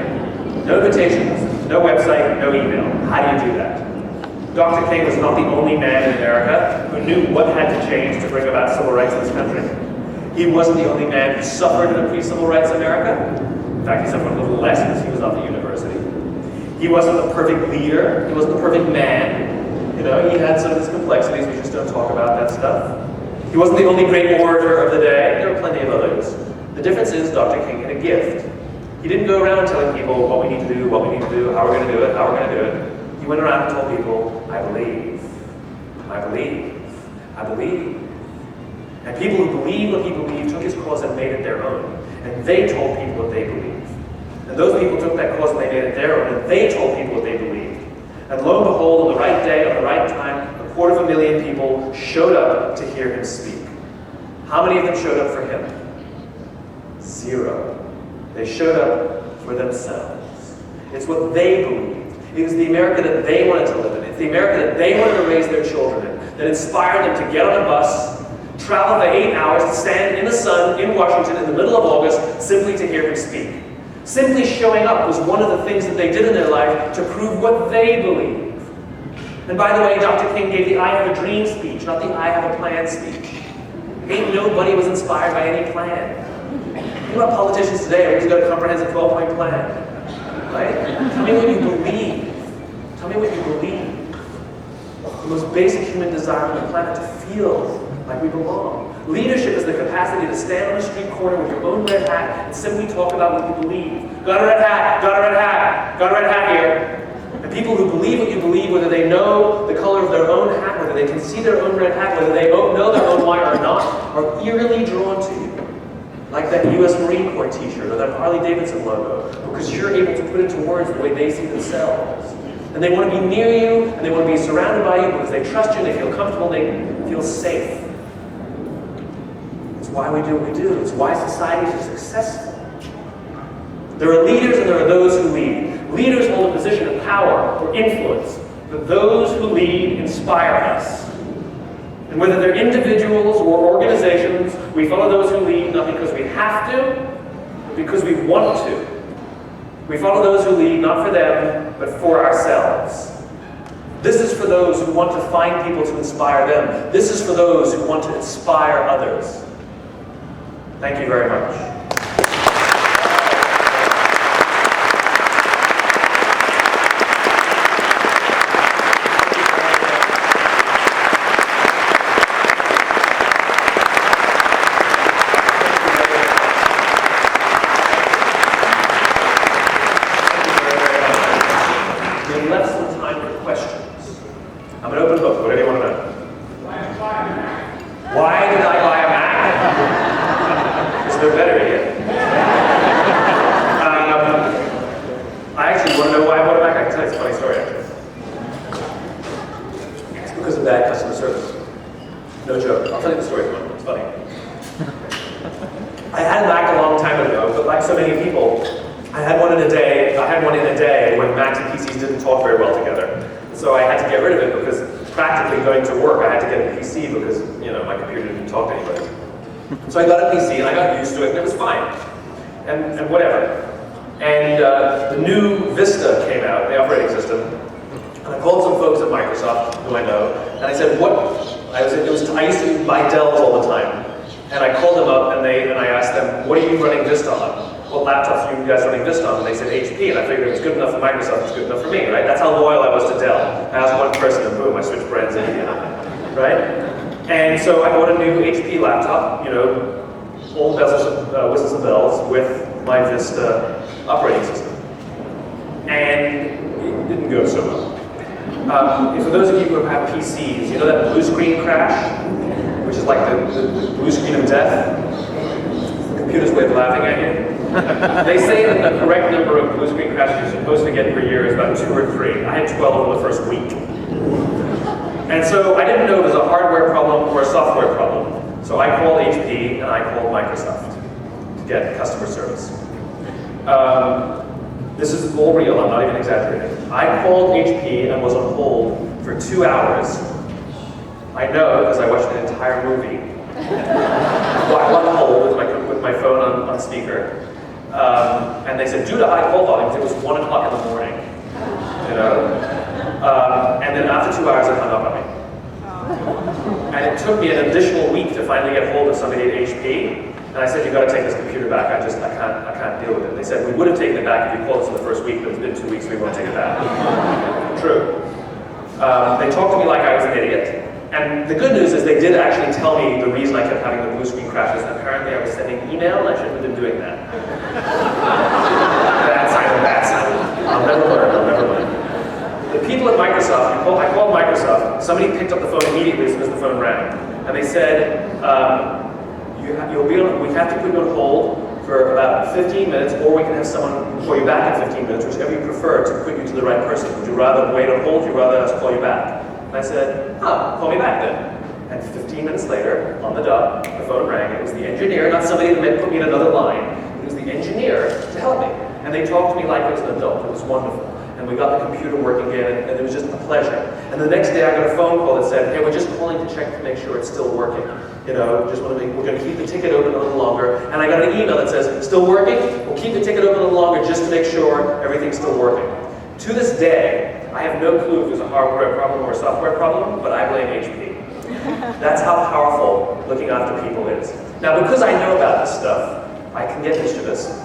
No invitations, no website, no email. How do you do that? Dr. King was not the only man in America who knew what had to change to bring about civil rights in this country. He wasn't the only man who suffered in a pre-civil rights America. In fact, he suffered a little less because he was not the university. He wasn't the perfect leader. He wasn't the perfect man. You know, he had some of his complexities. We just don't talk about that stuff. He wasn't the only great orator of the day. There were plenty of others. The difference is Dr. King had a gift. He didn't go around telling people what we need to do, what we need to do, how we're going to do it, how we're going to do it. He went around and told people, I believe, I believe, I believe. And people who believed what he believed took his cause and made it their own. And they told people what they believed. And those people took that cause and they made it their own, and they told people what they believed. And lo and behold, on the right day, on the right time, 250,000 people showed up to hear him speak. How many of them showed up for him? 0. They showed up for themselves. It's what they believed. It was the America that they wanted to live in. It's the America that they wanted to raise their children in, that inspired them to get on a bus, travel for 8 hours to stand in the sun in Washington in the middle of August simply to hear him speak. Simply showing up was one of the things that they did in their life to prove what they believed. And by the way, Dr. King gave the I Have a Dream speech, not the I Have a Plan speech. Ain't nobody was inspired by any plan. Think about politicians today, everybody's got a comprehensive 12-point plan. Right? Tell me what you believe. Tell me what you believe. The most basic human desire on the planet to feel like we belong. Leadership is the capacity to stand on a street corner with your own red hat and simply talk about what you believe. Got a red hat, got a red hat, got a red hat here. And people who believe what you believe, whether they know the color of their own hat, whether they can see their own red hat, whether they know their own why or not, are eerily drawn to you. Like that US Marine Corps t-shirt or that Harley Davidson logo, because you're able to put into words the way they see themselves. And they want to be near you, and they want to be surrounded by you because they trust you, and they feel comfortable, and they feel safe. It's why we do what we do. It's why societies are successful. There are leaders and there are those who lead. Leaders hold a position of power or influence, but those who lead inspire us. And whether they're individuals or organizations, we follow those who lead not because we have to, but because we want to. We follow those who lead not for them, but for ourselves. This is for those who want to find people to inspire them. This is for those who want to inspire others. Thank you very much. So I got a PC and I got used to it and it was fine. And whatever. And the new Vista came out, the operating system. And I called some folks at Microsoft who I know, and I said, I used to buy Dells all the time. And I called them up and I asked them, what are you running Vista on? What laptops are you guys running Vista on? And they said HP, and I figured it was good enough for Microsoft, it's good enough for me, right? That's how loyal I was to Dell. I asked one person and boom, I switched brands immediately, right? And so I bought a new HP laptop, you know, all whistles and bells with my Vista operating system. And it didn't go so well. For those of you who have PCs, you know that blue screen crash, which is like the blue screen of death? The computer's way of laughing at you. They say that the correct number of blue screen crashes you're supposed to get per year is about 2 or 3. I had 12 in the first week. And so I didn't know if it was a hardware problem or a software problem. So I called HP and I called Microsoft to get customer service. This is all real, I'm not even exaggerating. I called HP and was on hold for 2 hours. I know because I watched an entire movie while on hold with my phone on speaker. And they said, due to high call volumes, it was 1 o'clock in the morning. You know? And then after 2 hours, it hung up on me. And it took me an additional week to finally get hold of somebody at HP. And I said, you got to take this computer back. I can't deal with it. They said, we would have taken it back if you called us in the first week, but it's been 2 weeks, we won't take it back. True. They talked to me like I was an idiot. And the good news is they did actually tell me the reason I kept having the blue screen crashes. Apparently I was sending email and I shouldn't have been doing that. Bad sign. I'll never learn. The people at Microsoft, I called Microsoft, somebody picked up the phone immediately as soon as the phone rang. And they said, we have to put you on hold for about 15 minutes, or we can have someone call you back in 15 minutes, whichever you prefer, to put you to the right person. Would you rather wait on hold, or would you rather us call you back? And I said, call me back then. And 15 minutes later, on the dot, the phone rang. It was the engineer, not somebody that put me in another line. It was the engineer to help me. And they talked to me like I was an adult. It was wonderful. And we got the computer working again, and it was just a pleasure. And the next day I got a phone call that said, hey, we're just calling to check to make sure it's still working. You know, we're going to keep the ticket open a little longer. And I got an email that says, still working? We'll keep the ticket open a little longer just to make sure everything's still working. To this day, I have no clue if it was a hardware problem or a software problem, but I blame HP. That's how powerful looking after people is. Now, because I know about this stuff, I can get mischievous.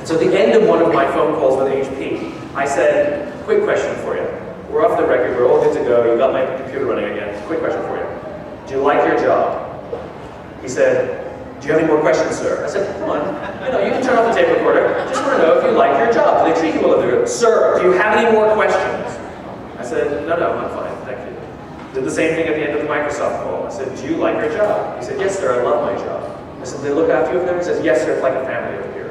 So at the end of one of my phone calls with HP, I said, quick question for you. We're off the record, we're all good to go, you got my computer running again. Quick question for you. Do you like your job? He said, do you have any more questions, sir? I said, come on, you can turn off the tape recorder. Just want to know if you like your job. Do they treat you well? Sir, do you have any more questions? I said, no, I'm fine, thank you. Did the same thing at the end of the Microsoft call. I said, do you like your job? He said, yes, sir, I love my job. I said, they look after you over there? He says, yes, sir, it's like a family over here.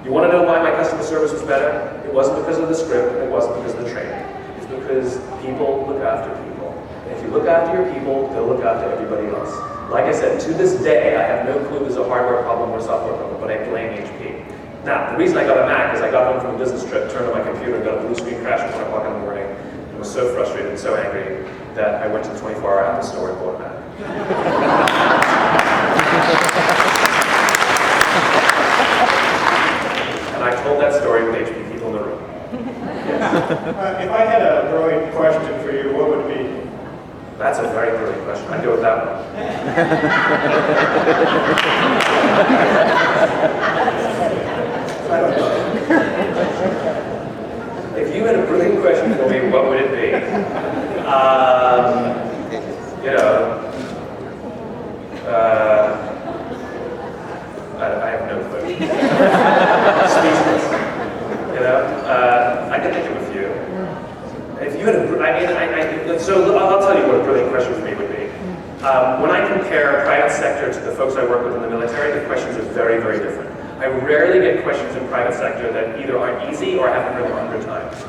You want to know why my customer service was better? It wasn't because of the script, it wasn't because of the training. It's because people look after people. And if you look after your people, they'll look after everybody else. Like I said, to this day, I have no clue if it's a hardware problem or a software problem, but I blame HP. Now, the reason I got a Mac is I got home from a business trip, turned on my computer, and got a blue screen crash at 1 o'clock in the morning, and was so frustrated and so angry that I went to the 24-hour Apple store and bought a Mac. And I told that story with HP people in the room. Yes. If I had a brilliant question for you, what would it be? That's a very brilliant question. I'd go with that one. I don't know. If you had a brilliant question for me, what would it be? I have no clue. Speechless. I can think of a few. If you had so I'll tell you what a brilliant question for me would be. When I compare private sector to the folks I work with in the military, the questions are very, very different. I rarely get questions in private sector that either aren't easy or I haven't heard 100 times.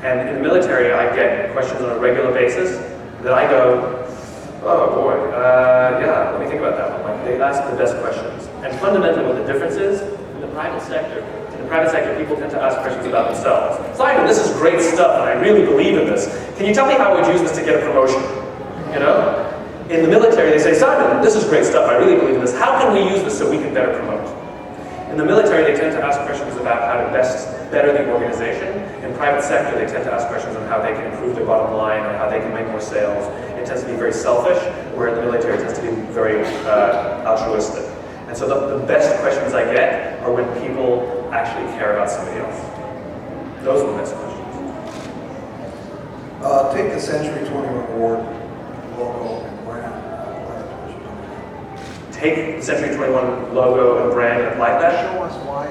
And in the military, I get questions on a regular basis that I go, oh boy, yeah, let me think about that one. Like, they ask the best questions. And fundamentally what the difference is, in the private sector, people tend to ask questions about themselves. Simon, this is great stuff, and I really believe in this. Can you tell me how I would use this to get a promotion? In the military, they say, Simon, this is great stuff, I really believe in this. How can we use this so we can better promote? In the military, they tend to ask questions about how to better the organization. In private sector, they tend to ask questions on how they can improve their bottom line or how they can make more sales. It tends to be very selfish, where in the military, it tends to be very altruistic. And so the best questions I get are when people actually care about somebody else. Those are the best questions. Take the Century 21 Award logo and brand. Take the Century 21 logo and brand and apply that? Show us why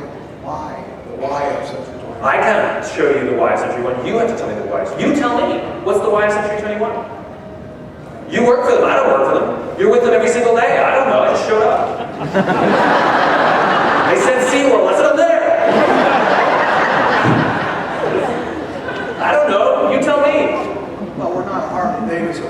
the why of Century 21. I can't show you the why of Century 21. You have to tell me the why. You tell me. What's the why of Century 21? You work for them. I don't work for them. You're with them every single day. I don't know. I just showed up. They said SeaWorld. I said I'm there. I don't know. You tell me. Well, we're not Harley Davidson.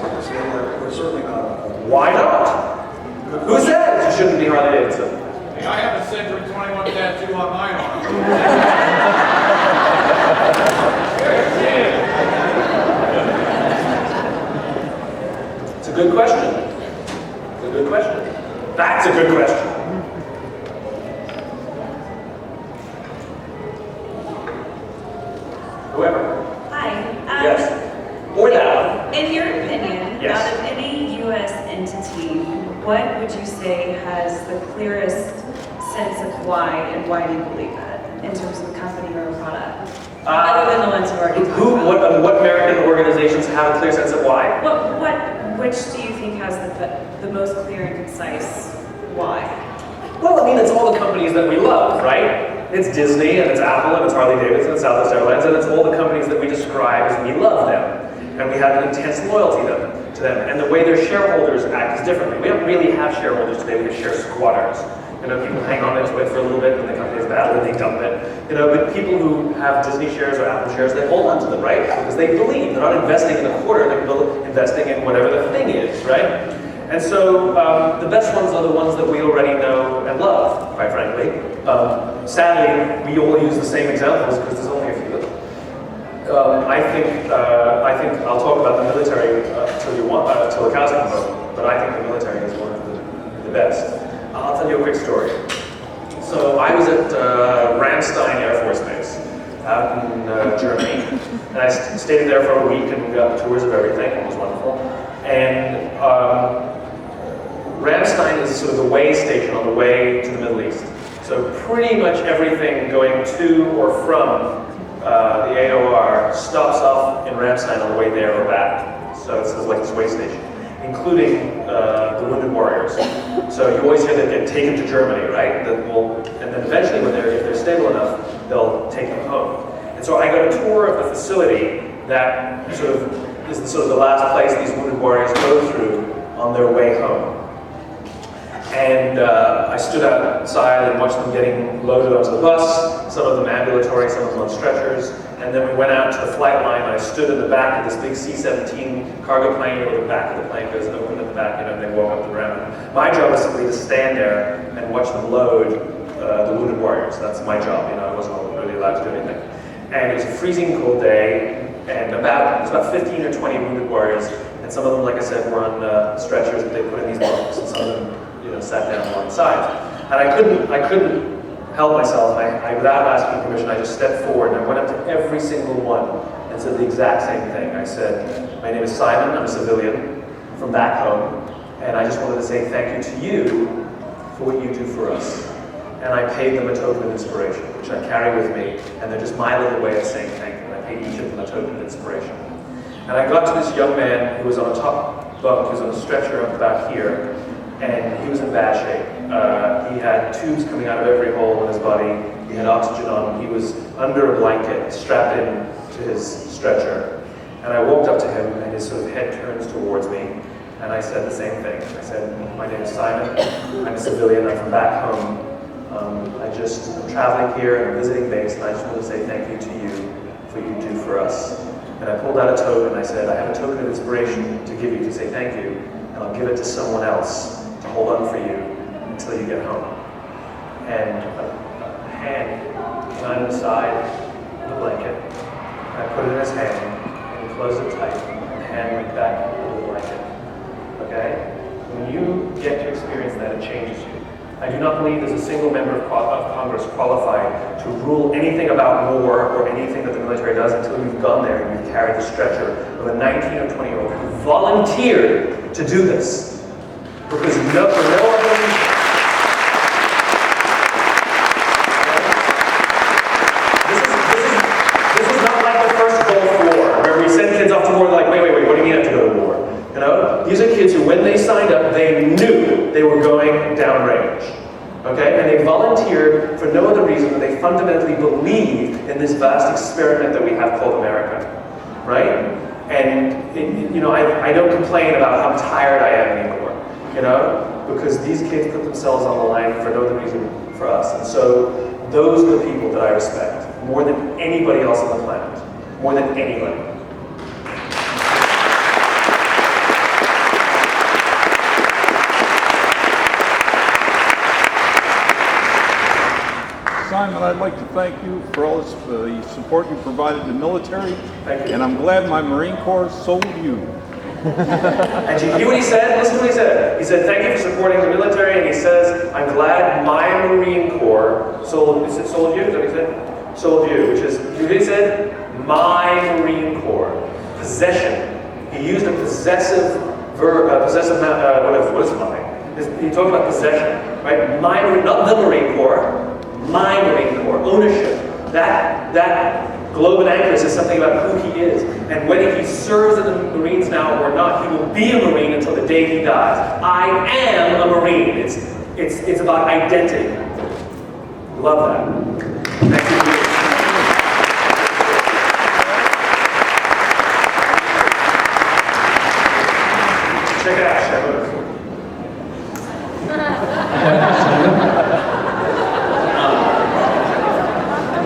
whoever. Hi. Yes. Or that. In your opinion, Yes. out of any U.S. entity, what would you say has the clearest sense of why and why do you believe that in terms of a company or a product? Other than the ones you've already talked about. What American organizations have a clear sense of why? Which do you think has the most clear and concise why? Well, I mean, it's all the companies that we love, right? It's Disney, and it's Apple, and it's Harley-Davidson, and Southwest Airlines, and it's all the companies that we describe as we love them. And we have an intense loyalty to them. And the way their shareholders act is differently. We don't really have shareholders today, we have share squatters. You know, people hang on to it for a little bit, and the company's bad, and they dump it. You know, but people who have Disney shares or Apple shares, they hold on to them, right? Because they believe. They're not investing in a quarter, they're investing in whatever the thing is, right? And so the best ones are the ones that we already know and love, quite frankly. Sadly, we all use the same examples because there's only a few of them. I think I'll talk about the military till the cows come home, but I think the military is one of the best. I'll tell you a quick story. So I was at Ramstein Air Force Base out in Germany, and I stayed there for a week and got tours of everything. It was wonderful. And Ramstein is sort of the way station on the way to the Middle East. So pretty much everything going to or from the AOR stops off in Ramstein on the way there or back. So it's like this way station, including the wounded warriors. So you always hear that they get taken to Germany, right? And then eventually, if they're stable enough, they'll take them home. And so I got a tour of the facility that is the last place these wounded warriors go through on their way home. And I stood outside and watched them getting loaded onto the bus, some of them ambulatory, some of them on stretchers. And then we went out to the flight line, and I stood in the back of this big C-17 cargo plane, where the back of the plane goes open at the back, and they walk up the ground. My job was simply to stand there and watch them load the wounded warriors. That's my job, I wasn't really allowed to do anything. And it was a freezing cold day, and it was about 15 or 20 wounded warriors, and some of them, like I said, were on stretchers that they put in these bunks, and some of them sat down alongside. And I couldn't help myself. Without asking permission, I just stepped forward and I went up to every single one and said the exact same thing. I said, "My name is Simon, I'm a civilian from back home, and I just wanted to say thank you to you for what you do for us." And I paid them a token of inspiration, which I carry with me, and they're just my little way of saying thank you. And I paid each of them a token of inspiration. And I got to this young man who was on a top bunk, he was on a stretcher up back here, and he was in bad shape. He had tubes coming out of every hole in his body. He had oxygen on him. He was under a blanket, strapped in to his stretcher. And I walked up to him, and his sort of head turns towards me, and I said the same thing. I said, "My name is Simon. I'm a civilian. I'm from back home. I'm traveling here, and I'm visiting base, and I just want to say thank you to you for what you do for us." And I pulled out a token. I said, "I have a token of inspiration to give you to say thank you, and I'll give it to someone else to hold on for you until you get home." And a hand came out of the side of the blanket. I put it in his hand, and he closed it tight, and the hand went back into the blanket. Okay? When you get to experience that, it changes you. I do not believe there's a single member of Congress qualified to rule anything about war or anything that the military does until you've gone there and you've carried the stretcher of a 19 or 20-year-old who volunteered to do this. Because for no other reason. This is not like the first Gulf War, where we send kids off to war like, wait, what do you mean I have to go to war? These are kids who, when they signed up, they knew they were going downrange. Okay? And they volunteered for no other reason than they fundamentally believed in this vast experiment that we have called America. Right? And, I don't complain about how tired I am anymore. Because these kids put themselves on the line for no other reason for us. And so those are the people that I respect more than anybody else on the planet. More than anybody. Simon, I'd like to thank you for all the support you provided the military. Thank you. And I'm glad my Marine Corps sold you. And did you hear what he said? Listen to what he said. He said, "Thank you for supporting the military," and he says, "I'm glad my Marine Corps sold you." Is that what he said? Sold you, which is, you know what he said? My possession. He used a possessive verb, what is mine? He talked about possession, right? My, not the Marine Corps, my Marine Corps, ownership. That globe and anchor says something about who he is. And whether he serves in the Marines now or not, he will be a Marine until the day he dies. I am a Marine. It's about identity. Love that. Thank you. Check it out, Shepard.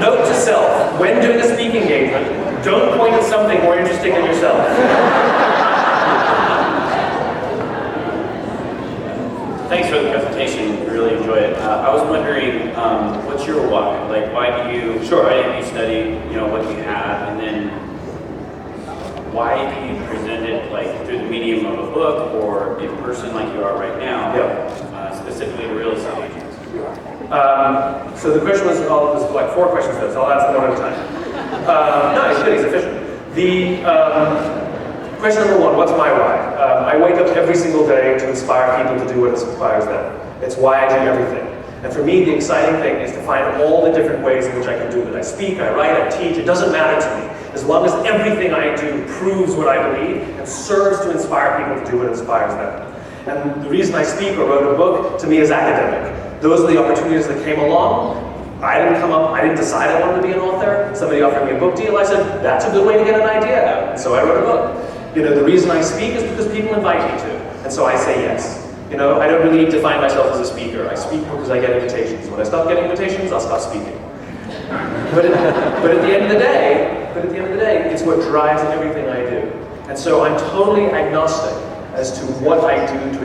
Note to self, when doing a speaking engagement, don't point at something more interesting than yourself. Thanks for the presentation, really enjoyed it. I was wondering, what's your why? Like, why do you, Sure. why did you study, what you have, and then why do you present it like through the medium of a book or in person like you are right now, specifically to real estate agents? So the question was like 4 questions there, so I'll answer them one at a time. No, he's good, he's efficient. The question number 1, what's my why? I wake up every single day to inspire people to do what inspires them. It's why I do everything. And for me, the exciting thing is to find all the different ways in which I can do it. I speak, I write, I teach, it doesn't matter to me. As long as everything I do proves what I believe and serves to inspire people to do what inspires them. And the reason I speak or wrote a book, to me, is academic. Those are the opportunities that came along. I didn't decide I wanted to be an author. Somebody offered me a book deal. I said, that's a good way to get an idea out. And so I wrote a book. The reason I speak is because people invite me to. And so I say yes. I don't really define myself as a speaker. I speak because I get invitations. When I stop getting invitations, I'll stop speaking. But at the end of the day, it's what drives everything I do. And so I'm totally agnostic as to what I do to